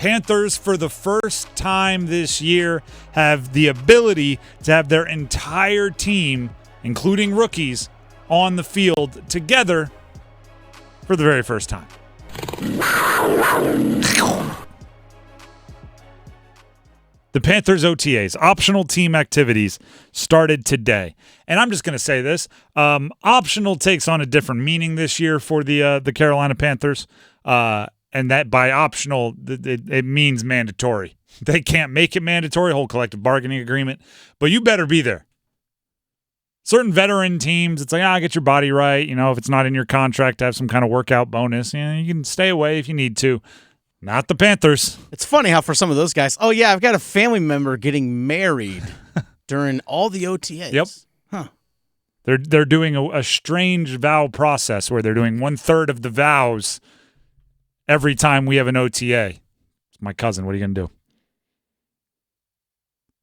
Panthers, for the first time this year, have the ability to have their entire team, including rookies, on the field together for the very first time. The Panthers OTAs, optional team activities, started today. And I'm just going to say this. Optional takes on a different meaning this year for the Carolina Panthers. And that by optional, it means mandatory. They can't make it mandatory, whole collective bargaining agreement. But you better be there. Certain veteran teams, it's like, get your body right. You know, if it's not in your contract to have some kind of workout bonus, you can stay away if you need to. Not the Panthers. It's funny how for some of those guys, I've got a family member getting married during all the OTAs. Yep. Huh. They're doing a strange vow process where they're doing 1/3 of the vows every time we have an OTA. It's my cousin. What are you going to do?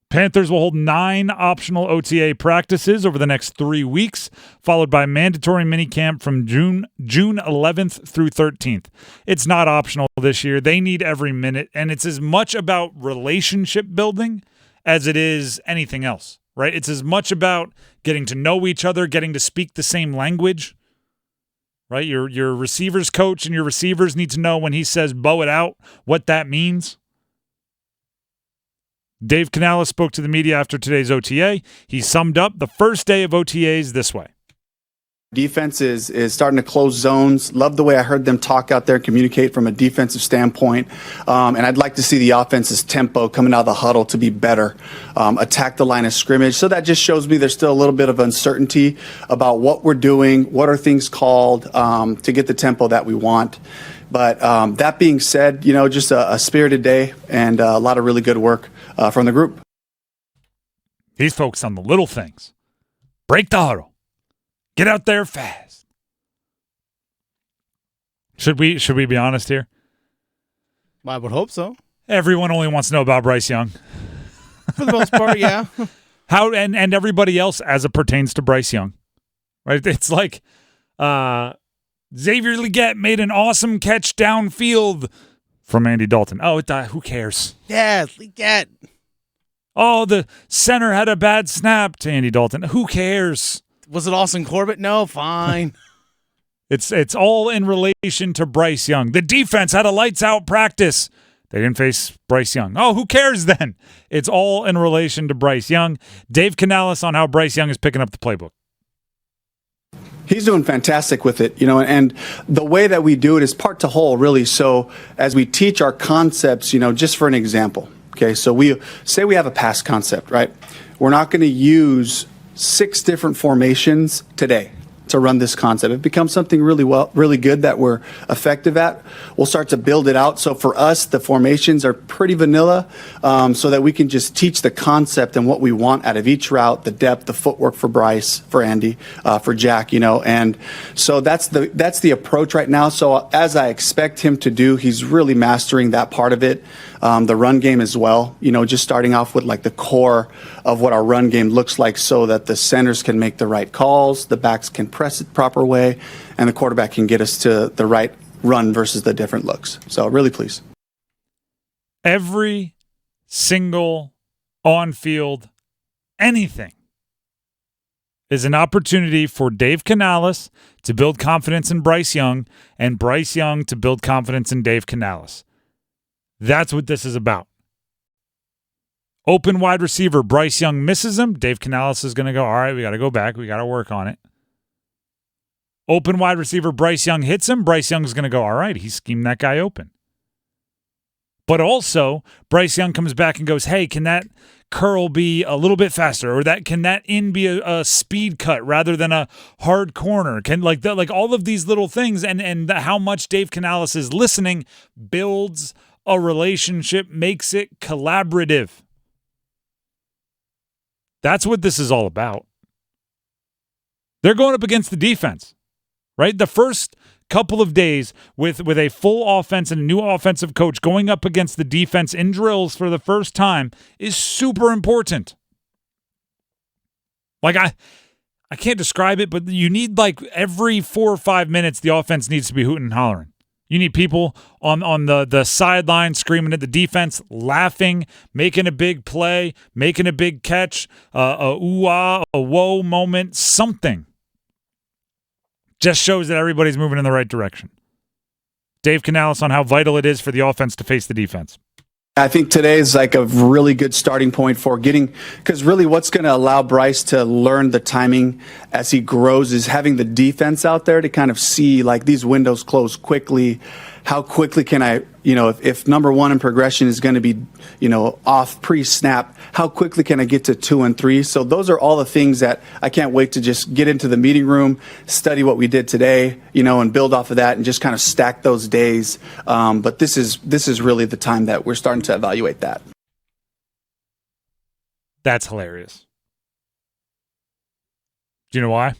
Panthers will hold 9 optional OTA practices over the next 3 weeks, followed by mandatory minicamp from June 11th through 13th. It's not optional this year. They need every minute, and it's as much about relationship building as it is anything else, right? It's as much about getting to know each other, getting to speak the same language, right? Your receivers coach and your receivers need to know when he says bow it out, what that means. Dave Canales spoke to the media after today's OTA. He summed up the first day of OTAs this way. Defense is starting to close zones. Love the way I heard them talk out there, communicate from a defensive standpoint. And I'd like to see the offense's tempo coming out of the huddle to be better. Attack the line of scrimmage. So that just shows me there's still a little bit of uncertainty about what we're doing, what are things called to get the tempo that we want. But that being said, just a spirited day and a lot of really good work from the group. He's focused on the little things. Break the huddle. Get out there fast. Should we be honest here? I would hope so. Everyone only wants to know about Bryce Young. For the most part, yeah. How and everybody else as it pertains to Bryce Young. Right? It's like Xavier Legette made an awesome catch downfield from Andy Dalton. Oh, who cares? Yeah, Legette. Oh, the center had a bad snap to Andy Dalton. Who cares? Was it Austin Corbett? No, fine. It's all in relation to Bryce Young. The defense had a lights-out practice. They didn't face Bryce Young. Oh, who cares then? It's all in relation to Bryce Young. Dave Canales on how Bryce Young is picking up the playbook. He's doing fantastic with it, and the way that we do it is part to whole, really. So as we teach our concepts, just for an example, okay, so we say we have a pass concept, right? We're not going to use 6 different formations today to run this concept. It becomes something really good that we're effective at. We'll start to build it out. So for us, the formations are pretty vanilla, so that we can just teach the concept and what we want out of each route, the depth, the footwork for Bryce, for Andy, for Jack, and so that's the approach right now. So as I expect him to do, he's really mastering that part of it. The run game as well, just starting off with like the core of what our run game looks like so that the centers can make the right calls, the backs can press it proper way, and the quarterback can get us to the right run versus the different looks. So really pleased. Every single on-field anything is an opportunity for Dave Canales to build confidence in Bryce Young and Bryce Young to build confidence in Dave Canales. That's what this is about. Open wide receiver, Bryce Young misses him. Dave Canales is going to go, all right, we got to go back. We got to work on it. Open wide receiver, Bryce Young hits him. Bryce Young is going to go, all right, he schemed that guy open. But also, Bryce Young comes back and goes, hey, can that curl be a little bit faster? Or can that in be a speed cut rather than a hard corner? Can like all of these little things and how much Dave Canales is listening builds a relationship, makes it collaborative. That's what this is all about. They're going up against the defense, right? The first couple of days with a full offense and a new offensive coach going up against the defense in drills for the first time is super important. Like I can't describe it, but you need like every 4 or 5 minutes the offense needs to be hooting and hollering. You need people on the sideline screaming at the defense, laughing, making a big play, making a big catch, a ooh-ah, a whoa moment, something. Just shows that everybody's moving in the right direction. Dave Canales on how vital it is for the offense to face the defense. I think today is like a really good starting point for getting, because really what's going to allow Bryce to learn the timing as he grows is having the defense out there to kind of see like these windows close quickly. How quickly can I, if number one in progression is going to be, off pre-snap, how quickly can I get to 2 and 3? So those are all the things that I can't wait to just get into the meeting room, study what we did today, and build off of that and just kind of stack those days. But this is really the time that we're starting to evaluate that. That's hilarious. Do you know why?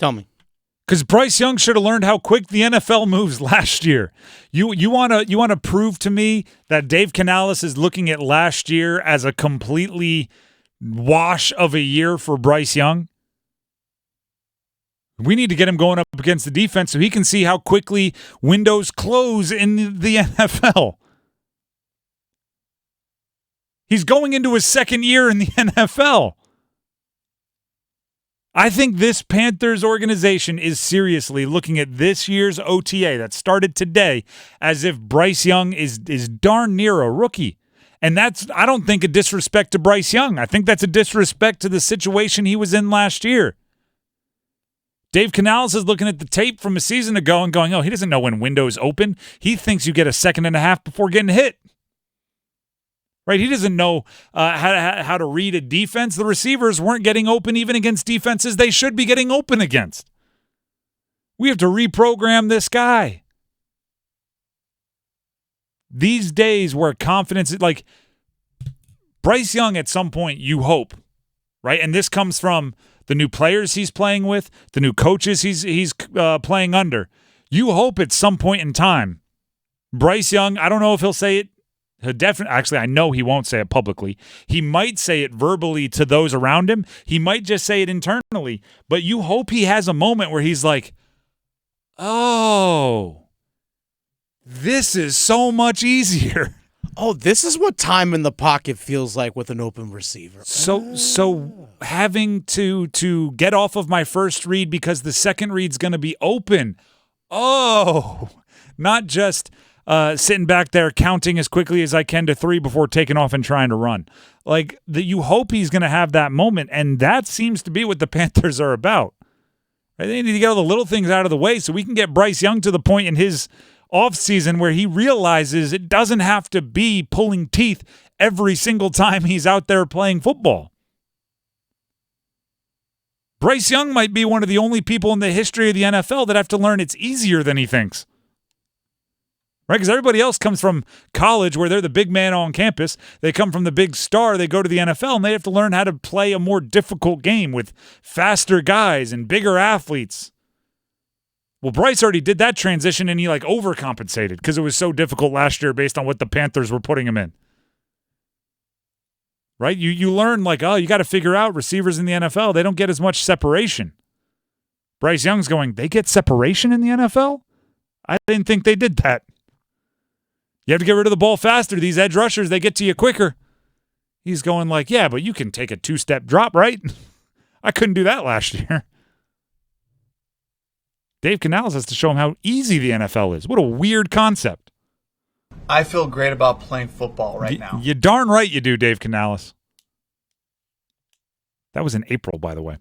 Tell me. Because Bryce Young should have learned how quick the NFL moves last year. You want to prove to me that Dave Canales is looking at last year as a completely wash of a year for Bryce Young? We need to get him going up against the defense so he can see how quickly windows close in the NFL. He's going into his second year in the NFL. I think this Panthers organization is seriously looking at this year's OTA that started today as if Bryce Young is darn near a rookie. And that's, I don't think, a disrespect to Bryce Young. I think that's a disrespect to the situation he was in last year. Dave Canales is looking at the tape from a season ago and going, oh, he doesn't know when windows open. He thinks you get a second and a half before getting hit. Right? He doesn't know how to read a defense. The receivers weren't getting open even against defenses they should be getting open against. We have to reprogram this guy. These days where confidence is like Bryce Young at some point, you hope, right? And this comes from the new players he's playing with, the new coaches he's playing under. You hope at some point in time, Bryce Young, I don't know if he'll say it. Actually, I know he won't say it publicly. He might say it verbally to those around him. He might just say it internally. But you hope he has a moment where he's like, oh, this is so much easier. Oh, this is what time in the pocket feels like with an open receiver. So having to get off of my first read because the second read's going to be open. Oh, not just sitting back there counting as quickly as I can to 3 before taking off and trying to run. Like, you hope he's going to have that moment, and that seems to be what the Panthers are about. Right? They need to get all the little things out of the way so we can get Bryce Young to the point in his offseason where he realizes it doesn't have to be pulling teeth every single time he's out there playing football. Bryce Young might be one of the only people in the history of the NFL that have to learn it's easier than he thinks. Right, because everybody else comes from college where they're the big man on campus. They come from the big star. They go to the NFL, and they have to learn how to play a more difficult game with faster guys and bigger athletes. Well, Bryce already did that transition, and he overcompensated because it was so difficult last year based on what the Panthers were putting him in. Right? You learn you got to figure out receivers in the NFL. They don't get as much separation. Bryce Young's going, they get separation in the NFL? I didn't think they did that. You have to get rid of the ball faster. These edge rushers, they get to you quicker. He's going yeah, but you can take a 2-step drop, right? I couldn't do that last year. Dave Canales has to show him how easy the NFL is. What a weird concept. I feel great about playing football right now. You darn right you do, Dave Canales. That was in April, by the way.